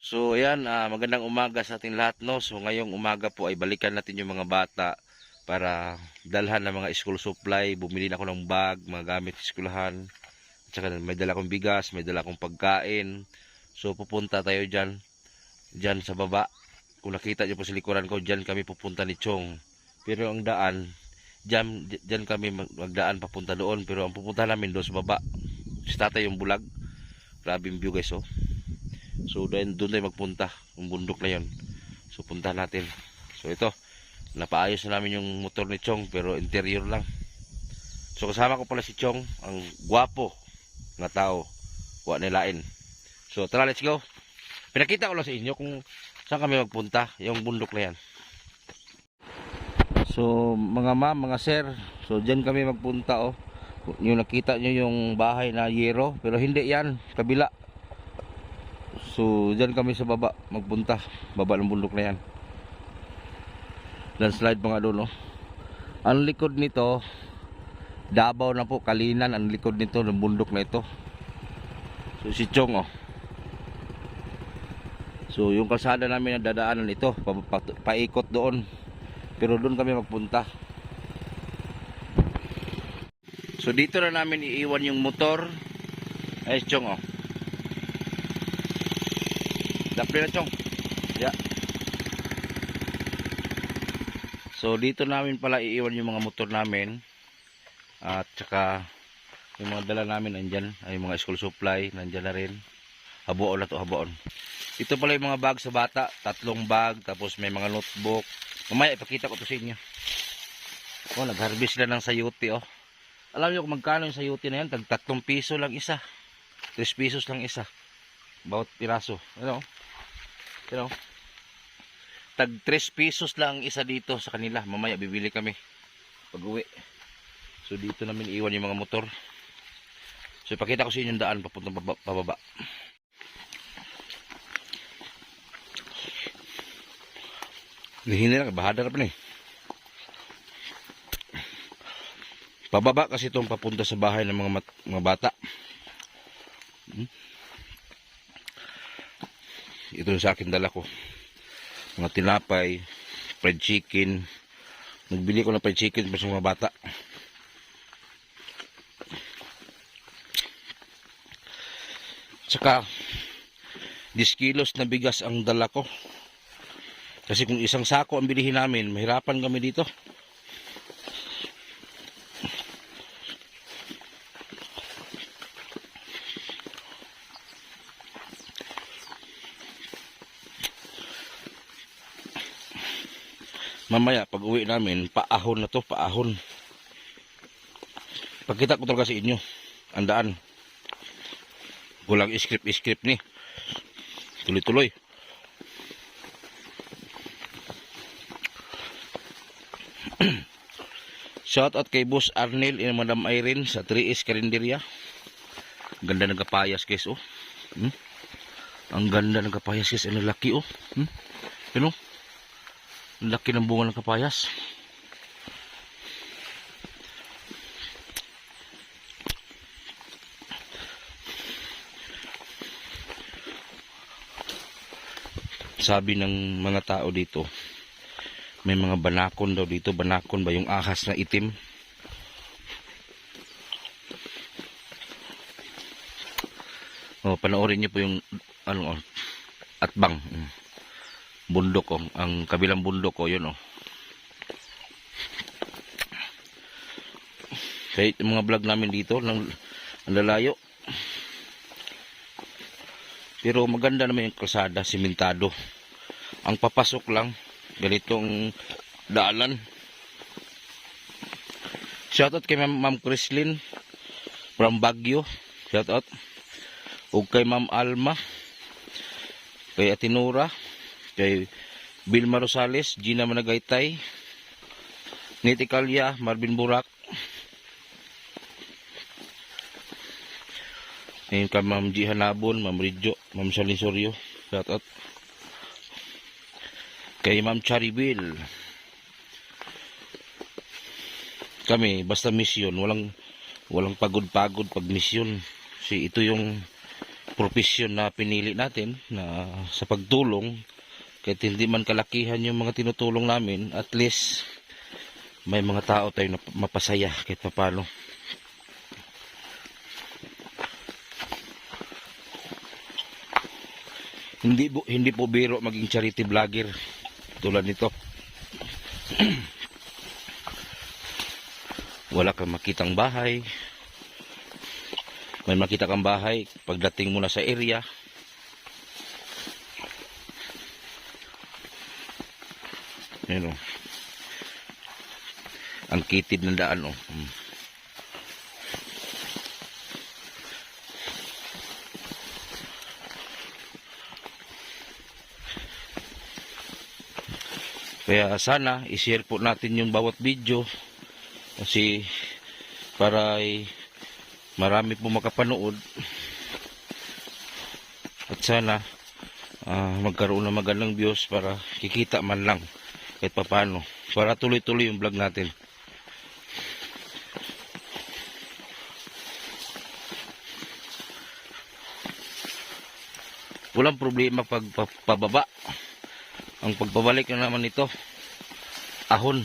So ayan, magandang umaga sa ating lahat, no. So ngayong umaga po ay balikan natin yung mga bata para dalhan ng mga school supply. Bumili na ako ng bag, mga gamit sa eskwelahan. At saka may dala akong bigas, may dala akong pagkain. So pupunta tayo diyan sa baba. Kung nakita niyo po sa likuran ko, diyan kami pupunta ni Chong. Pero ang daan, diyan kami magdaan papunta doon. Pero ang pupunta namin doon sa baba, sa tatay yung bulag. Grabe yung view, guys, oh. So doon tayo magpunta, yung bundok na yon. So punta natin. So ito, napaayos na namin yung motor ni Chong, pero interior lang. So kasama ko pala si Chong, ang gwapo nga tao, wa nilain. So tara, let's go. Pinakita ko lang sa inyo kung saan kami magpunta, yung bundok na yan. So mga ma'am, mga sir, so dyan kami magpunta, oh. Yung nakita nyo yung bahay na yero, pero hindi yan, kabila. So dyan kami sa baba magpunta, baba ng bundok na yan. Landslide mga doon, oh. Ang likod nito, Davao na po, Kalinan ang likod nito ng bundok na ito. So si Chong, oh. So yung kalsada namin na dadaanan ito, paikot doon. Pero doon kami magpunta. So dito na namin iiwan yung motor. Ay Chong, oh. Dapli na Chong. Yeah. So dito namin pala iiwan yung mga motor namin. At saka yung mga dala namin andyan, ay mga school supply nandyan na rin. Habuon na to, habuon. Ito pala yung mga bag sa bata, 3 bag, tapos may mga notebook. Mamaya ipakita ko to sa inyo. Oh, nag-harvest sila ng sayote, oh. Alam niyo kung magkano yung sayote na yan? Tag 3 piso lang isa. 3 pesos lang isa. Bawat piraso. Ano? Ano? Tag 3 pesos lang isa dito sa kanila. Mamaya bibili kami pag uwi. So dito namin iwan yung mga motor. So ipakita ko sa inyo yung daan papuntang pababa. Hindi na, bahada na pa eh. Pababa kasi itong papunta sa bahay ng mga bata. Ito yung sa akin dala ko. Mga tinapay, fried chicken. Nagbili ko ng fried chicken para sa mga bata. Tsaka 10 kilos na bigas ang dala ko. Kasi kung isang sako ang bilihin namin, mahirapan kami dito. Mamaya pag uwi namin, paahon na to, paahon. Pagkita ko talaga sa inyo, ang daan. Kulang script ni. Tuloy-tuloy. Shout out kay Boss Arnel and Madam Irene sa 3S Carinderia. Ganda ng kapayas, guys, oh. Ang ganda ng kapayas, guys. Ang laki, oh. Ano? Ang laki ng bunga ng kapayas. Sabi ng mga tao dito, may mga banakon daw dito. Banakon ba yung ahas na itim? Oh, panoorin niyo po yung ano, atbang. Bundok, oh. Ang kabilang bundok, oh, yun, oh. Kahit yung mga vlog namin dito, ang lalayo. Pero maganda naman yung kalsada, simentado. Ang papasok lang, ganitong daanan. Shoutout kay Ma'am Chrislyn from Baguio. Shoutout. O kay Ma'am Alma, kay Atinura, kay Vilma Rosales, Gina Managaytay, Niti Calya, Marvin Burak. Ayun ka Ma'am G. Hanabon, Ma'am Ridjo, Ma'am Salin Soryo. Shoutout. Kay Ma'am Charibil. Kami, basta mission. Walang pagod-pagod pag mission. Kasi ito yung profesyon na pinili natin na sa pagtulong. Kahit hindi man kalakihan yung mga tinutulong namin, at least may mga tao tayo na mapasaya kahit papano. Hindi po biro maging charity vlogger tulad nito. Wala kang makitang bahay. May makita kang bahay pagdating mo na sa area. Ayan o. Ang kitid ng daan o. Kaya sana i-share po natin yung bawat video kasi para ay marami po makapanood at sana magkaroon ng magandang views para kikita man lang kahit papano para tuloy-tuloy yung vlog natin. Walang problema pag pababa. Ang pagpabalik na naman ito, ahon.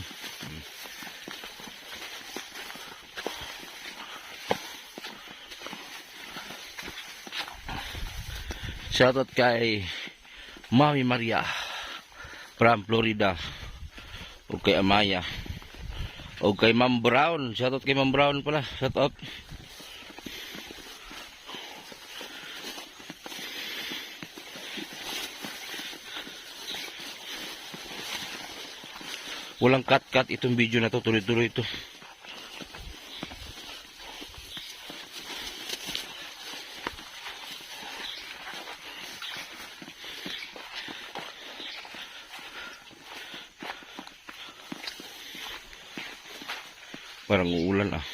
Shoutout kay Mami Maria from Florida, o kay Amaya, o kay Ma'am Brown. Shoutout kay Ma'am Brown pala. Shoutout. Walang cut-cut itong video na to, tuloy-tuloy ito. Parang uulan ah.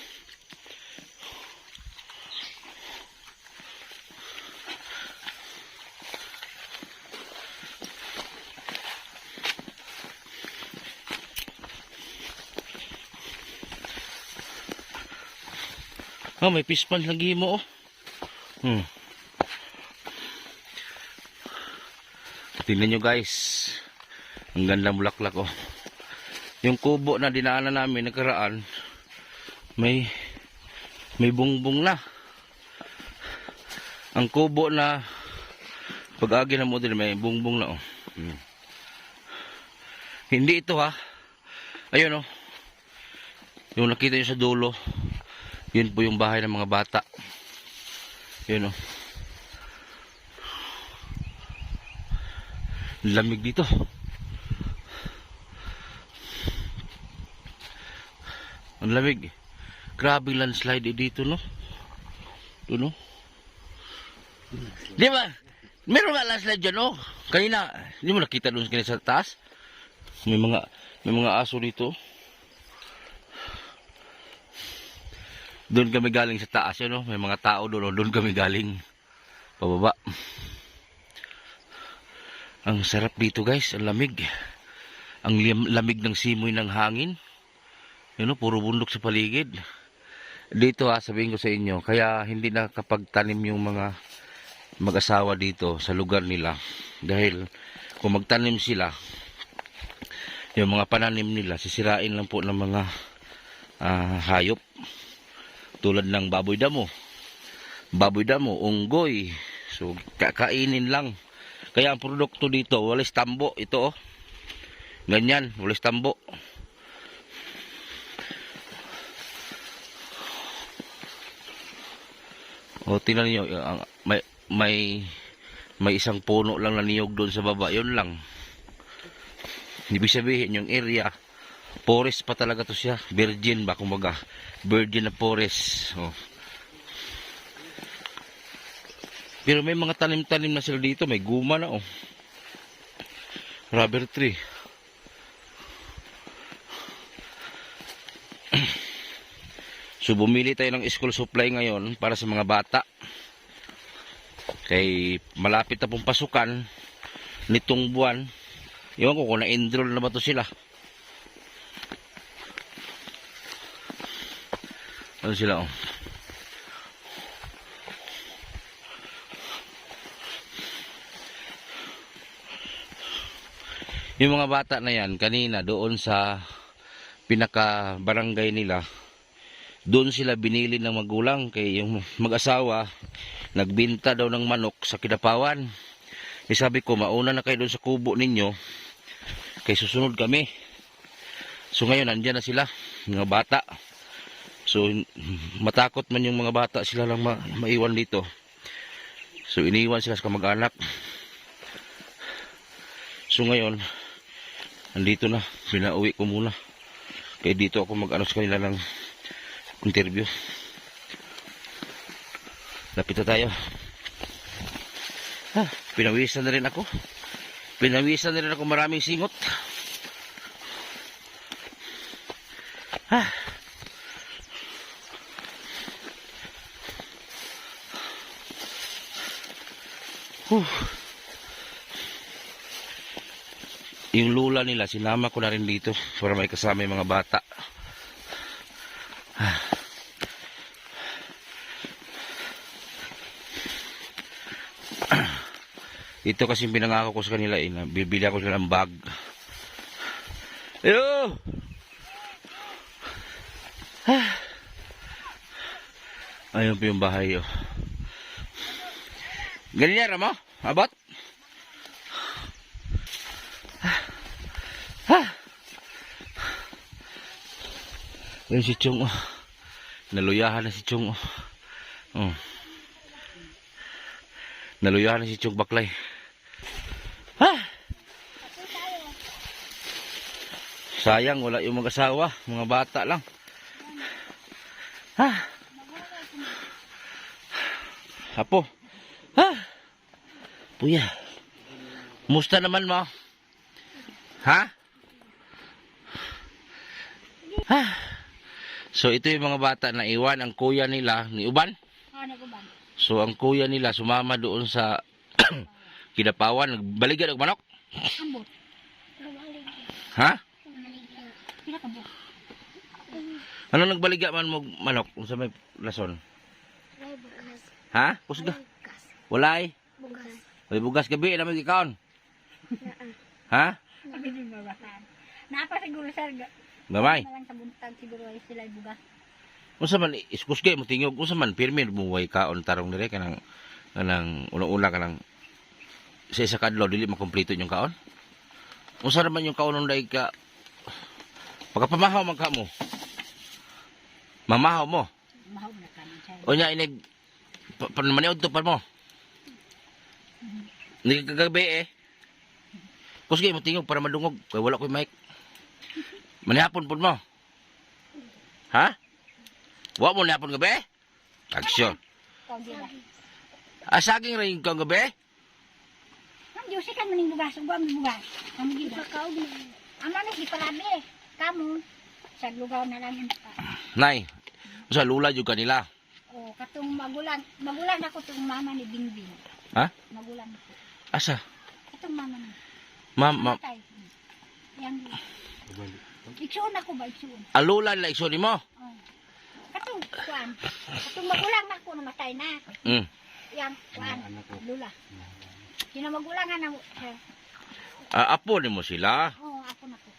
Oh, may fish pond lagi mo oh. Tingnan nyo guys. Ang ganda bulaklak oh. Yung kubo na dinaanan namin nakaraan, may bungbong na. Ang kubo na pag-agi na model may bungbong na oh. Hindi ito ha. Ayun oh. Yung nakita nyo sa dulo, yun po yung bahay ng mga bata. Yun oh. Lamig dito. Ang lamig. Grabe landslide dito no. Ito no. Di ba? Meron nga landslide dyan no. Kanina, hindi mo nakita doon kanina sa taas. May mga aso dito. Doon kami galing sa taas yun, no? May mga tao doon, doon kami galing pababa. Ang sarap dito guys, ang lamig. Ang lamig ng simoy ng hangin. Yun, no? Puro bundok sa paligid. Dito sabihin ko sa inyo, kaya hindi nakapagtanim yung mga mag-asawa dito sa lugar nila. Dahil kung magtanim sila, yung mga pananim nila, sisirain lang po ng mga hayop. Tulad ng baboy damo, unggoy. So, kakainin lang. Kaya ang produkto dito, walis tambo. Ito, oh. Ganyan, walis tambo. O, tingnan niyo, may isang puno lang na niyog doon sa baba. Yun lang. Ibig sabihin, yung area, forest pa talaga to siya. Virgin ba, kumbaga. Virgin na forest. Oh. Pero may mga tanim-tanim na sila dito. May guma na oh. Rubber tree. So bumili tayo ng school supply ngayon para sa mga bata. Kay malapit na pong pasukan nitong buwan. Iwan ko kung na-enroll na ba to sila. Ano sila oh. Yung mga bata na yan, kanina doon sa pinaka barangay nila, doon sila binili ng magulang kay yung mag-asawa nagbinta daw ng manok sa Kidapawan. Eh sabi ko, mauna na kayo doon sa kubo ninyo kay susunod kami. So ngayon nandyan na sila, mga bata. So matakot man yung mga bata sila lang maiwan dito. So iniwan sila sa kamag-anak. So ngayon nandito na, pinauwi ko muna. Kaya dito ako mag-ano sa kanila ng interview. Lapit na tayo. Pinawisan na rin ako. Pinawisan na rin ako, maraming singot. Yung lula nila, sinama ko na rin dito para may kasama yung mga bata. Ito kasi pinangako ko sa kanila, bibili ako sila ng bag. Ayo! Ayun po yung bahay. Ganyan mo? Abot? Ayun si Chong. Naluyahan na si Chong. Naluyahan na si Chong Baklay. Sayang, wala yung mag-asawa. Mga bata lang. Apo. Puya. Musta naman mo? So ito yung mga bata na iwan ang kuya nila ni Uban. So ang kuya nila sumama doon sa Kidapawan, nagbaligan ng manok. Ano nagbaliga man mo manok sa may lason? Pusga. Walay. Bugas. May bugas gabi na may gikaon. Napa siguro sir. Gamay. Lang sa buntag siguro ay sila bugas. Unsa man iskusge mo tingog, unsa man pirmi mo way kaon tarong dire kanang una-una kanang sa isa kadlaw dili makompleto yung kaon. Unsa naman yung kaon nday ka pagkapamahaw man ka mo. Mamahaw mo. Mahaw na kanin sir. Unya inig maniud to pa mo. Ni kagabi kusge mo tingog para madungog kay wala koy mic. Manihapon pud mo. Wa mo nihapon gabi? Aksyon. Saging ra yung kang gabi? Ang Diyos kan maning bugas, ugam bugas. Kami gid ka og. Amo na si parabi. Kamu sa lugaw na lang pa. Nay, usa lula jud kanila. Katong magulang ako tong mama ni Bingbing. Magulang ko. Asa? Katong mama ni. Mama. Yang iksuon ako ba iksuon? Alula la ikso nimo? Katong kuan. Katong magulang na ako namatay na. Yang kuan lula. Sino magulangan na sir? Apo nimo sila? Apo na ko.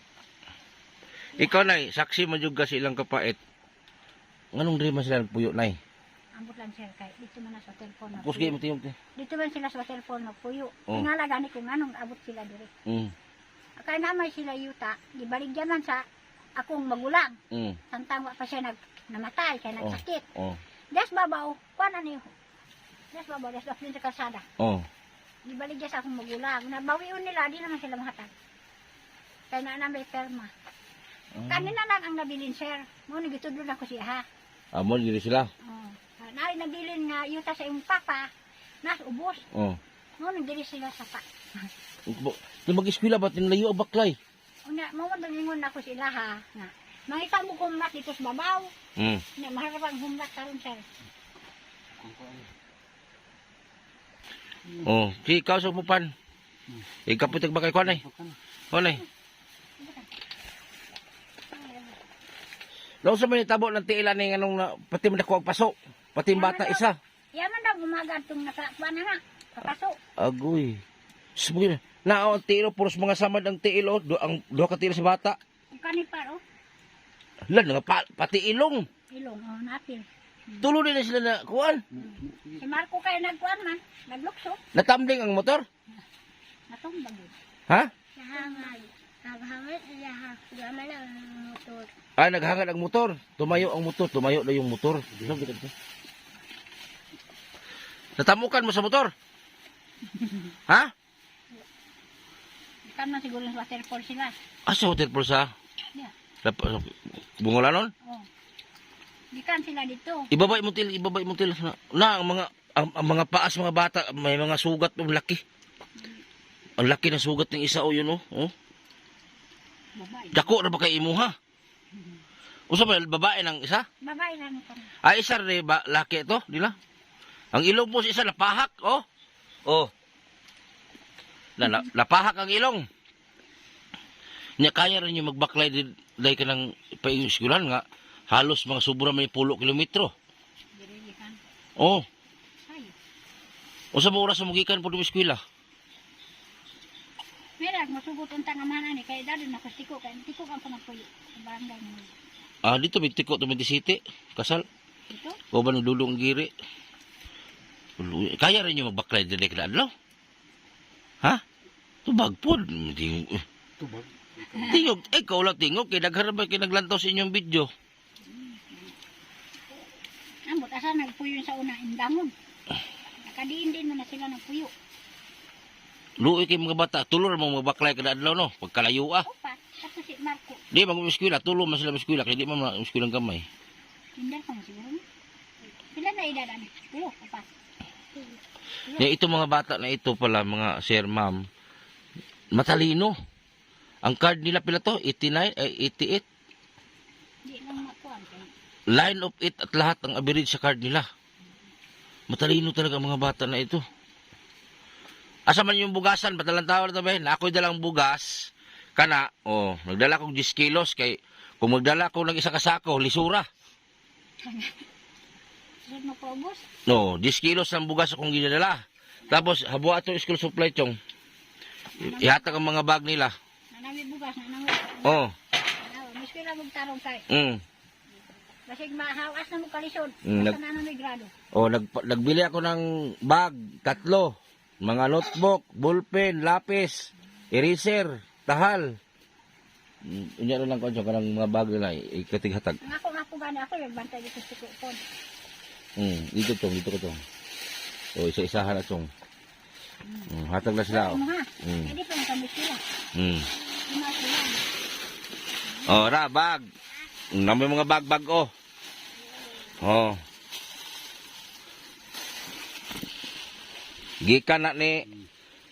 Ikaw nay, saksi man jud ka silang kapait. Nganong diri man sila nagpuyo nay? Ambot lang sir kay dito man na sa telepono. Kusge mo tingog. Dito man sila sa telepono puyo. Ingala gani kung anong abot sila diri. Kaya naman sila yuta, gibaligyan man sa akong magulang. Tantang wa pa siya namatay, kaya nagsakit. Des babaw, kuan niyo. Des babaw, des din sa kalsada. Gibaligyan sa akong magulang. Nabawion nila, di naman sila mahatag. Kaya na may perma. Kanina lang ang nabilin, sir. Mo nagitudlon ako siya, Amo diri sila? Nabilin nga yuta sa iyong papa, nas ubos. Mo nagdiri sila sa pa. Di mag-eskwela ba tinlayo ang baklay? Una, mawadaglingon na ako sila nga. Mangita mo humlat dito sa babaw. Na maharap ang humlat karon sir. Si ikaw sa pupan. Ikaputik ba kay kuanay? Kuanay. Law sa man tabo ng tiilan ning anong pati man ako ang paso. Pati bata isa. Yaman daw gumaga tong nasa kuan nga. Papaso. Agoy. Sabi na ang tiilo, puros mga samad ang tiilo, ang duha ka tiilo sa bata. Ang kanipar, oh. Lan, nga pati ilong. Ilong, oh, napil. Tulo din na sila na kuan. Si Marco kayo nagkuhan man. Naglukso. Natambling ang motor. Natumbag yun. Ha? Nahangal. Naghangad, gaman ang motor. Ah, naghangad ang motor. Tumayo ang motor, tumayo na yung motor. Natamukan mo sa motor? Ha? Ikan man siguro sa waterfall sila. Ah, sa hotel po sa Yeah. Bungolanon? Oh. Ikan sila dito. Ibabay mo til. Na ang mga paas mga bata, may mga sugat ng laki. Ang laki ng sugat ng isa o yun oh. Oh. Babae. Dako na ba kay imo ha? Usa ba babae ng isa? Babae lang ito. Ay isa rin ba laki ito, dila? Ang ilong mo sa isa napahak, oh. Oh. Napahak ang ilong. Nya kaya rin yung magbaklay dahil ka ng painguskulan nga halos mga sobra may 10 kilometro. Dirilikan. Oh. Ay. Usa ba oras mo gikan po sa eskwela? Merag, masugot ang tangamana ni. Kaya dado na kustiko. Kaya tiko kang panapuyo. Sa barangay mo. Ah, dito may tiko to City. Kasal. Dito? O ba nang dulong giri? Kaya rin yung magbaklay dili ka adlaw? Ha? Tubag po. Tubag. Tingog. Ikaw lang tingog. Kaya nagharap kay naglantaw sa inyong video. Ambot, asa nagpuyo sa una. Indangon. Nakadiin din mo na sila nagpuyo. Luoy kay mga bata. Tulor mo magbaklay kada adlaw no. Pagkalayo ah. Opa. Tapos si Marco. Di mag-eskwela. Tulo man sila eskwela. Kaya di man eskwela gamay. Hindi ko na siguro. Sila na idadaan. Puyo. Opa. Ya, ito mga bata na ito pala, mga sir, ma'am, matalino. Ang card nila pila to, 89, 88. Hindi lang makuhan. Line of it at lahat ang average sa card nila. Matalino talaga ang mga bata na ito. Asa man yung bugasan, batalang tawar na ba? Na ako'y dalang bugas, kana, oh, nagdala kong 10 kilos, kay, kung magdala ko ng isa kasako, lisura. Sunod mo po, boss. No, 10 kilos ng bugas akong ginadala. Tapos, habuha itong school supply chong. Ihatag ang mga bag nila. Nanami bugas, nanami. Oh. Miss ko lang magtarong kay. Mm. Basig mahawas na mo kalisod. Mm, Basta nanami grado. Oh, nagbili ako ng bag, 3. Mga notebook, ballpen, lapis, eraser, tahal. Inya lang ko dyan, kanang mga bag nila, ikatighatag. Ang ako gani ako, nagbantay dito sa kupon. Dito ko tong. O, isa-isahan na tong. Hatag na sila, oh. Ano ha? Hindi pa kami sila. Lima sila. Oh, ra, bag. Namoy mga bag, oh. Oh. Gikan na ni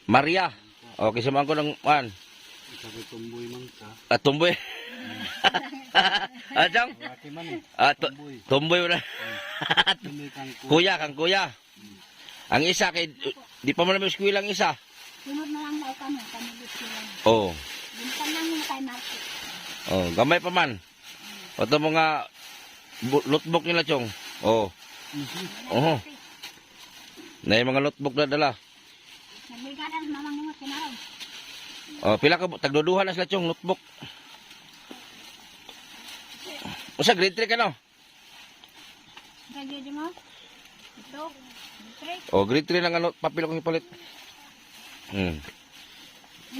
Maria. Okay, samahan ko ng, Sabi tumboy man ka. Tumboy. Jang? Laki man eh. Tumboy. Tumboy na. Tumboy kang Kuya, kang kuya. Ang isa, kay, di pa man namin eskwela ang isa. Sunod na lang na kami dito sila. Oh. Bintang lang muna kay Marco. Oh, gamay pa man. O ito mga notebook nila, chong. Oh. Oh. Na yung mga notebook na dala. Nagbigadan mamang nimo sinarong. Oh, pila ka tagduduhan na sila, chong, notebook. O sa grade 3 ka, no? Kaya mo? Ito. Tre. Oh, grade 3 lang ano, papel akong ipalit.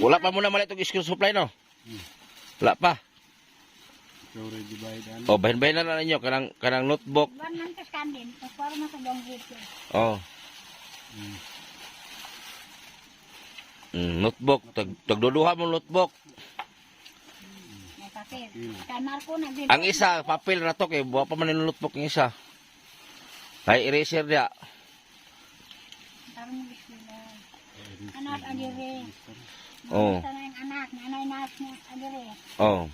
Wala pa muna malit itong school supply, no? Wala pa. Ikaw rin dibaydan. Oh, bahin-bahin na ninyo, kanang notebook. Buwan man sa skandin. Tapos para mo sa dong grade. Oh. Notebook, tagduduha mo notebook. May papel. Kay Marco nagbigadan. Ang isa, papel na to, kay buha pa man yung notebook yung isa. Kay eraser dia. Tarong mo sila. Anak adire. Oh. Basta na yung anak. Nanay na adire. Oh.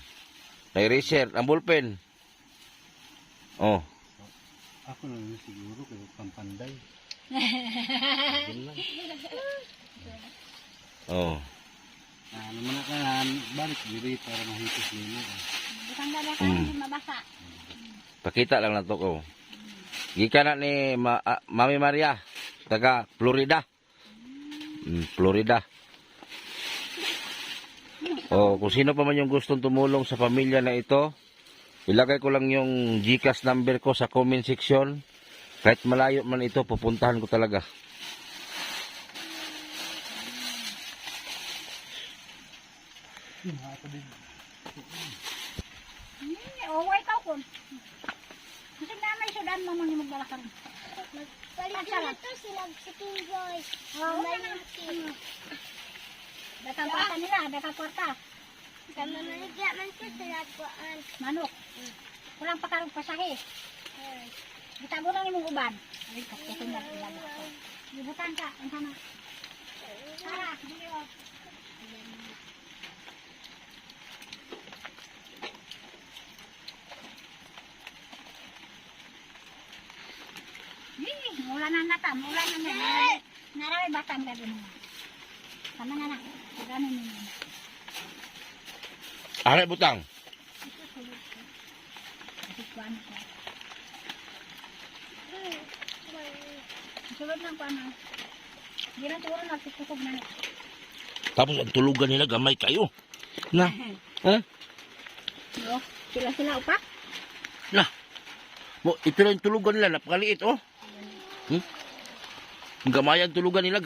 Kay eraser, ang ballpen. Oh. Ako na lang siguro kaya pampanday. Oh. Naman na ka, balik diri para mahitos nila. Bukang dada ka hindi mabasa. Pakita lang na to ko. Gikan na ni Mami Maria, taga Florida. Florida. O, kung sino pa man yung gustong tumulong sa pamilya na ito, ilagay ko lang yung GCash number ko sa comment section. Kahit malayo man ito, pupuntahan ko talaga. Uway ka ko. Kasi nanay sudan mo man yung magdala ka rin. Balik na to sila si King Boy. Mamalaki. Daka kwarta nila, daka kwarta. Sa mamanigya man ko sila kuan. Manok. Kulang pa karong pasahe. Bitago lang yung uban. Ay, kapitundal ilaga ako. Ibutan ka, ang sana. Tara, dili o. Mula na nata, mula na na. Naraway batang gabi mo. Tama na na. Ganun mo. Aray butang. Kuan ko. Sulod lang kuan. Di na turo na tutukog na. Tapos ang tulugan nila gamay kayo. Na. Ha? No, sila upak. Na. Mo ito lang yung tulugan nila, napakaliit oh. Ang gamayan tulugan nila.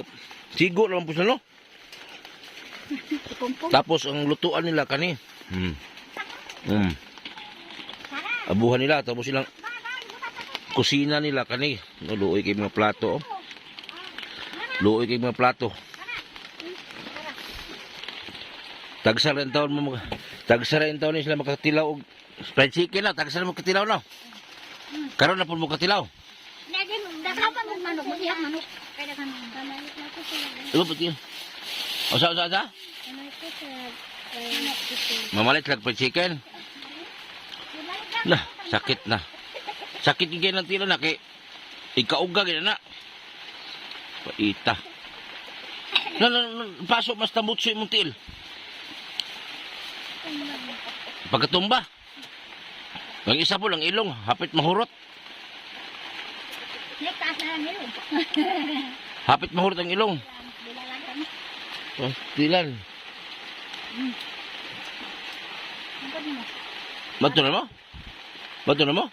Sigo naman po sa no. Kumpong. Tapos ang lutuan nila kani. Abuhan nila tapos silang kusina nila kani. Luoy kay mga plato oh. Luoy kay mga plato. Tagsaran taon mo tagsaran taon ni sila makatilaw og fried chicken na tagsaran mo katilaw no. Karon na pud mo katilaw. Lagi mo daka pa mo manok, mo dihang manok. Kaya kan Balik na to sila. Ano ba tiyo? Osa. Balik ko sila. Mamalit lang fried chicken. Nah, sakit na. Sakit gigay ng tila na kay ikauga gina na. Paita. Na pasok mas tambutso imong tiil. Pagkatumba. Ang isa po lang ilong, hapit mahurot. taas na lang yun. Hapit mahurot ang ilong. Bilalan kami. Oh, tilan. Ang pwede mo. Bato na mo? Bato na mo?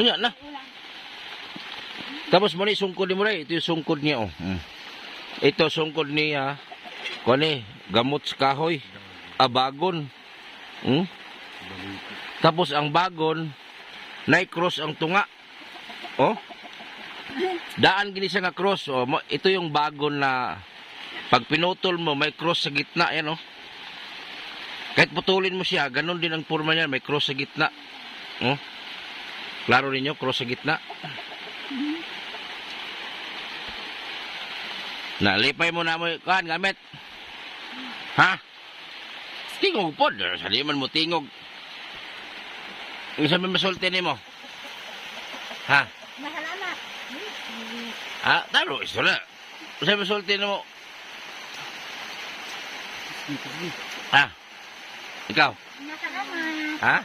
Unya na. Ulang. Tapos mali sungkod ni mo rin. Ito yung sungkod niya oh. Ito sungkod niya. Kani, gamot sa kahoy. Bagon. Tapos ang bagon, na-cross ang tunga. Oh. Daan gini siya nga cross. Oh. Ito yung bagon na pag pinutol mo, may cross sa gitna. Yan oh. Kahit putulin mo siya, ganun din ang forma niya. May cross sa gitna. Oh. Klaro ninyo, cross sa gitna. Nalipay mo na mo kan gamit. Ha? Tingog po. Sali man mo tingog. Ang sabi masulti ni mo. Ha? Masalamat. Ha? Taro, iso na. Ang sabi masulti ni mo. Ha? Ikaw? Masalamat. Ha?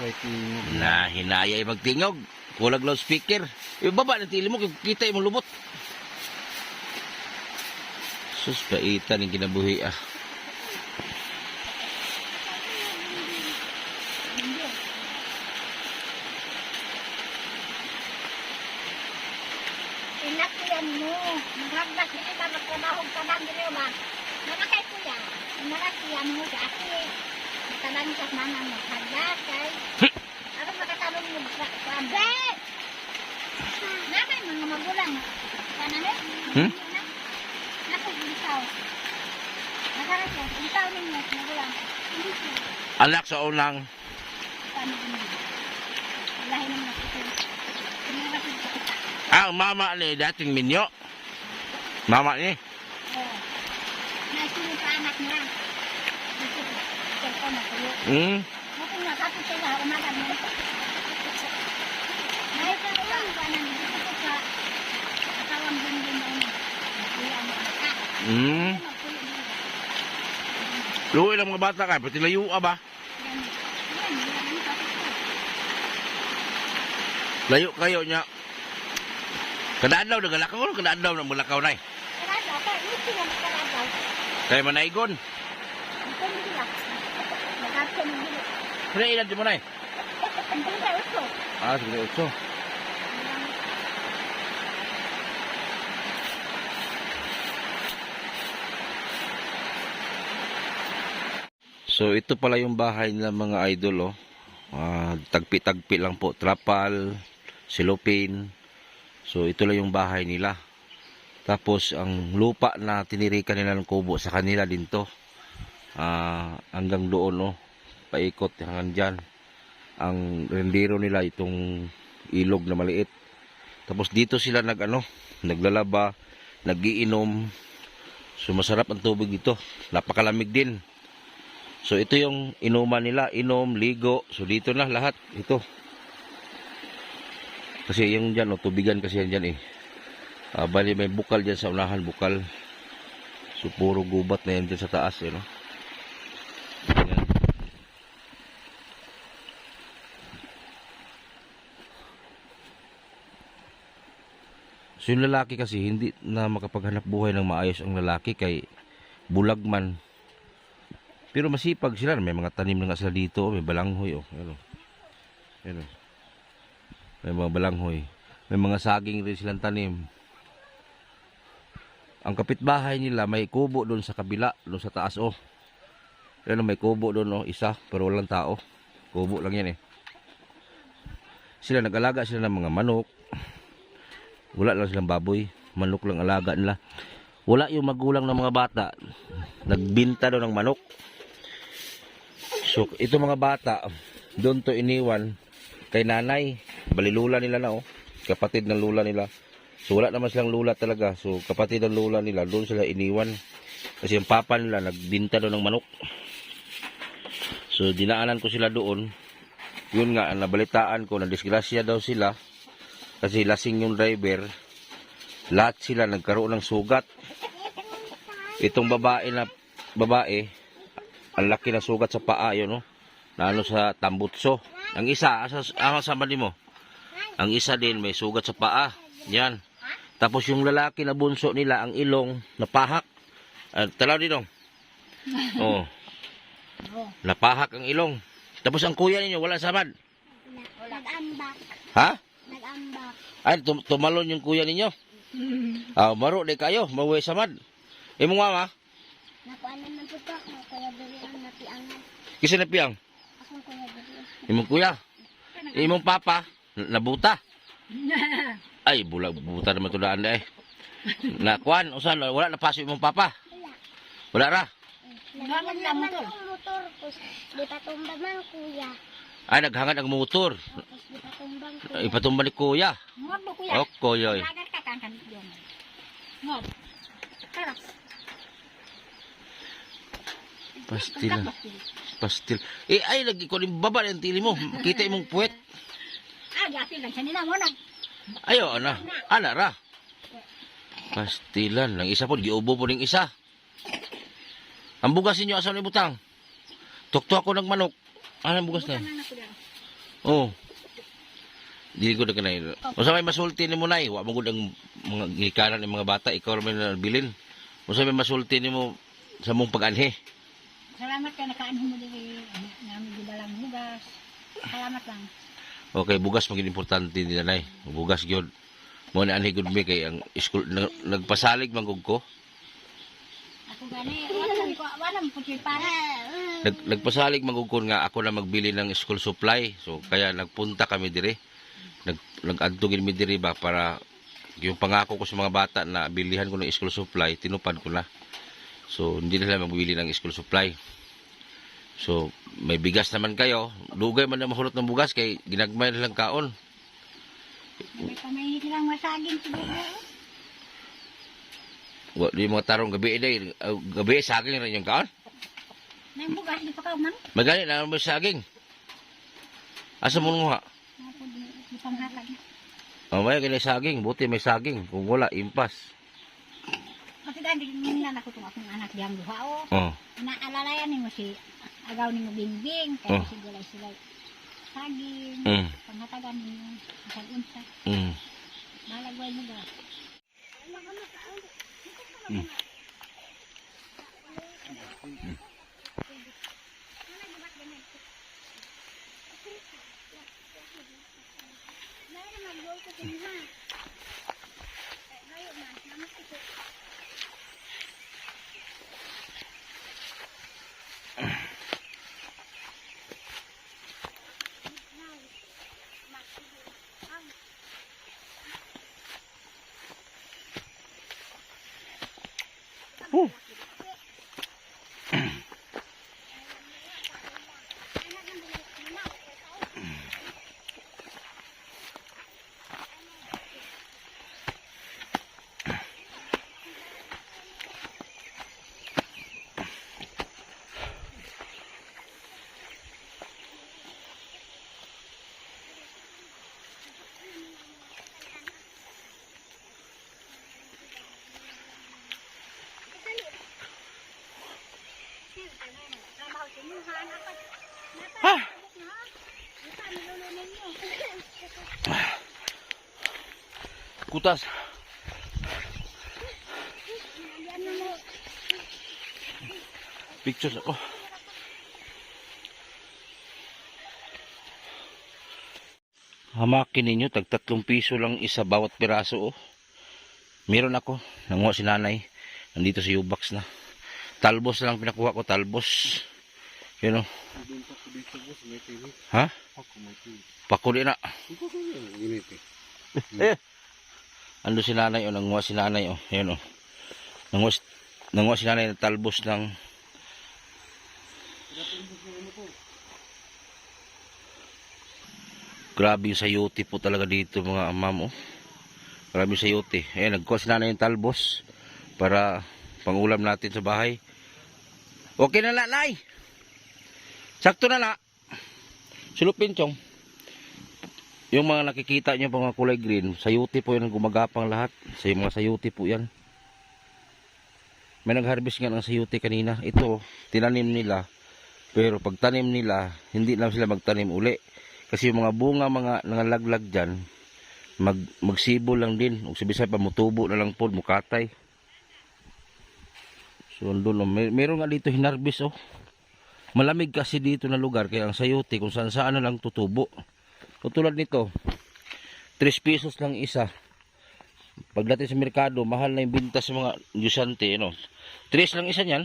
Waiting. Na hinayay magtingog. Kulag loudspeaker. Ibaba ng tili mo, kita mo lubot. Sus, paitan yung kinabuhi ah. Inak ko yan mo. Maghagdas din ka, magtrabaho ka lang din ba? Nakakay ko yan. Inak ko yan mo sa akin. Magtalang sa mga maghagdas kay. Ako makatanong mo sa kuwan. Namay mga magulang. Kanan eh? Nako, bitaw. Nakarap ko, bitaw ninyo, magulang. Hindi siya. Anak sa unang. Paano din mo? Lahi naman ako. Hindi naman ako sa kita. Ang mama ni dating minyo. Mama ni. Oo. Nasunod pa anak niya. Dito, cellphone na tuyo. Ako nakapit siya sa umaga mo. Ngayon ka lang, paano dito ko sa katawang bundin mo. Kuya mo ka. Magpuyo mo. Luwi lang mga bata ka. Pati layo ba? Yan. Yan, yan, kapit ko. Layo kayo niya. Kadaan daw, nagalakaw. Kadaan daw, namulakaw na eh. Karadaw, kaya ito nga karadaw. Kaya manaigon. Depende sila. Nag-absent ng dili. Kaya ilan di mo na eh? Ang dili tayo uso. Ah, sige, 8. So ito pala yung bahay nila mga idol, oh. Tagpi-tagpi lang po, trapal, silopin. So ito lang yung bahay nila. Tapos ang lupa na tinirikan nila ng kubo sa kanila din to. Hanggang doon, oh. Paikot hanggang dyan. Ang rendero nila itong ilog na maliit. Tapos dito sila naglalaba, nagiinom. So masarap ang tubig dito. Napakalamig din. So ito yung inuman nila, inom, ligo. So dito na lahat, ito. Kasi yung dyan, tubigan kasi yan dyan eh. Bali may bukal dyan sa unahan, bukal. So puro gubat na yan dyan sa taas eh, no? Ayan. So yung lalaki kasi hindi na makapaghanap buhay ng maayos ang lalaki kay bulag man. Pero masipag sila, may mga tanim na nga sila dito, may balanghoy, oh. Ayan, oh. Ayan, oh. May mga balanghoy. May mga saging rin silang tanim. Ang kapitbahay nila may kubo doon sa kabila, doon sa taas, oh. Ayan, may kubo doon, oh, isa, pero walang tao. Kubo lang yan eh. Sila nag-alaga sila ng mga manok. Wala lang silang baboy, manok lang alaga nila. Wala yung magulang ng mga bata, nagbinta doon ng manok. So, ito mga bata, doon to iniwan kay nanay. Balilula nila na, oh. Kapatid ng lula nila. So, wala naman silang lula talaga. So, kapatid ng lula nila, doon sila iniwan. Kasi yung papa nila, nagbinta doon ng manok. So, dinaanan ko sila doon. Yun nga, nabalitaan ko, nadisgrasya daw sila. Kasi lasing yung driver. Lahat sila nagkaroon ng sugat. Itong babae, ang laki na sugat sa paa, yun, no? Na sa tambutso. Ang isa, sama din mo. Ang isa din may sugat sa paa. Yan. Tapos yung lalaki na bunso nila, ang ilong, napahak. Talaw din, no? Oh. Napahak ang ilong. Tapos ang kuya ninyo, wala samad. Nag-ambak. Ha? Nag-ambak. Ay, tumalon yung kuya ninyo. Maro, di kayo, maway samad. Imong mama? Nakuanan ng puto. Kaya dali ang napiangan. Kisa napiang? Akong kuya dali. Imong kuya? Imong papa? Nabuta? Ay, buta naman ito daan eh. Nakuan, usan, wala napaso imong papa? Wala ra? Naghangan naman ang motor. Di patumbang man kuya. Ay, naghangad ang motor. Tapos di patumbang kuya. Ipatumba ni kuya. Ngod mo kuya. Oh, kuya. Lagar ka kan yun. Ngod. Tara. Pastil. Pastil. Ay, lagi ko rin baba yung tili mo. Kita imong puwet. Gati lang siya nila mo na. Ayo, ana ra. Pastilan. Ang isa po, giubo po ng isa. Ang bugas ninyo, asan ni butang? Tukto ako ng manok. Ano ang bugas na? Oo. Hindi ko na kanayin. Masa may masulti ni mo na eh. Huwag mo ang mga gilikanan ng mga bata. Ikaw naman na bilin. Masa may masulti ni mo sa mong pag-anhe. Salamat ka nakaan mo din. Namin gibalang bugas. Salamat lang. Okay, bugas maging importante din na bugas yun. Mo na anhe gud mi kay ang school nagpasalig manggug ko. Ako gani, wala mo puti para. Nagpasalig manggug ko nga ako na magbili ng school supply. So kaya nagpunta kami dire. Nag-adtugin mi dire ba para yung pangako ko sa mga bata na bilihan ko ng school supply, tinupad ko na. So hindi na sila magbili ng school supply. So may bigas naman kayo. Dugay man na mahulot ng bugas kay ginagmay na lang kaon. May pamahit lang masaging siguro. Di mga tarong gabi gabi saging rin yung kaon. May bugas di pa ka man. Magani na may saging. Asa mo nga? Ako di panghatag. May ganay saging, buti may saging. Kung wala impas. Kasi dahil nila na ko itong akong anak diyang duha o. Oh. Naalalayan ni mo si agaw ni mo bingbing. Kaya si gulay sila saging. Panghatagan ni mo. Isang unsa. Malagway mo ba? Trabaho tinuhan. Ha? Ito, nilulunin niyo. Kutas. Ano mo? Pictures ako. Hamakin ninyo, tag 3 piso lang isa bawat piraso, oh. Meron ako, nanguha si nanay. Nandito si Ubax na. Talbos na lang pinakuha ko, talbos. Yun, oh. Ibenta ko dito boss, may tili. Ha? Ako may tili. Pakuli na. Ito ko yun, ginit eh. Ando si nanay, oh. Nanguha si nanay, oh. Yun, oh. Nanguha si nanay ng talbos ng... Grabe yung sayote po talaga dito mga ma'am, oh. Grabe yung sayote. Ayan, nagkuha si nanay yung talbos para pangulam natin sa bahay. Okay na na, nay. Sakto na na. Sulupin, chong. Yung mga nakikita nyo mga kulay green, sayote po yan ang gumagapang lahat. Sa mga sayote po yan. May nag-harvest nga ng sayote kanina. Ito, tinanim nila. Pero pag tanim nila, hindi lang sila magtanim uli. Kasi yung mga bunga, mga nangalaglag dyan, magsibo lang din. O sabi-sabi pa, mutubo na lang po, mukatay. So, andun, oh. Meron nga dito hinarbis, oh. Malamig kasi dito na lugar, kaya ang sayote, kung saan na lang tutubo. So, tulad nito, 3 pesos lang isa. Pagdating sa merkado, mahal na yung binta sa mga Diyosante, no? 3 lang isa niyan.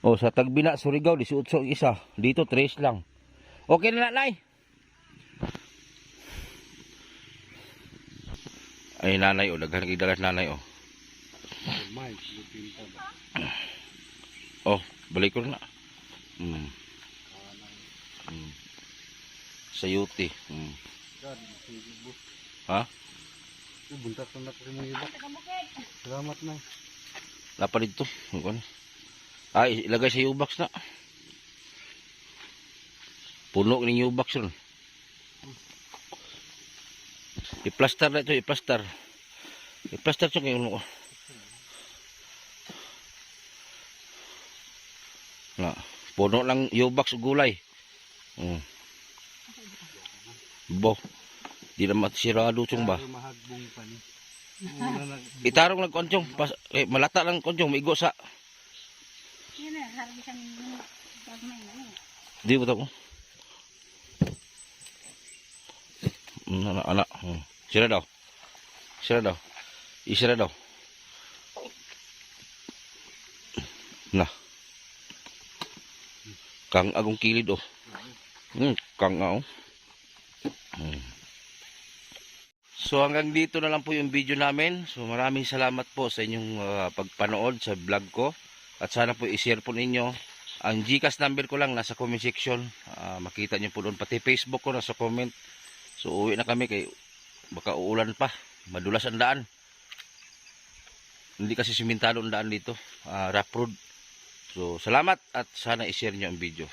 O, sa Tagbina, Surigao, 18 ang isa. Dito, 3 lang. Okay na, nanay. Ay, nanay, o. Daghan kidalas nanay, o. May, lupinta ba? Oh, balik ko na. Sayuti. God, sige boss. Ha? Buntat na ko mo iba. Salamat na. Lapa dito. Ay, ilagay sa U-box na. Puno ng U-box yun. I-plaster na ito, i-plaster. I-plaster ito kayo. Na, puno lang U-box gulay. Bo. Di na matisirado chong ba? Mahagbong pa ni. Itarong lang konchong. Malata lang konchong. Maigo sa. Yan na, harbisan mo. Gagmay na. Di ba ito? Anak. Sira daw. Sira daw. Isira daw. Nah. Kang agong kilid, oh. Kang oh. So hanggang dito na lang po yung video namin. So maraming salamat po sa inyong pagpanood sa vlog ko. At sana po i-share po ninyo. Ang GCash number ko lang nasa comment section. Makita nyo po doon. Pati Facebook ko nasa comment. So uwi na kami kay baka uulan pa. Madulas ang daan. Hindi kasi simentado ang daan dito. Rough road. So salamat at sana i-share nyo ang video.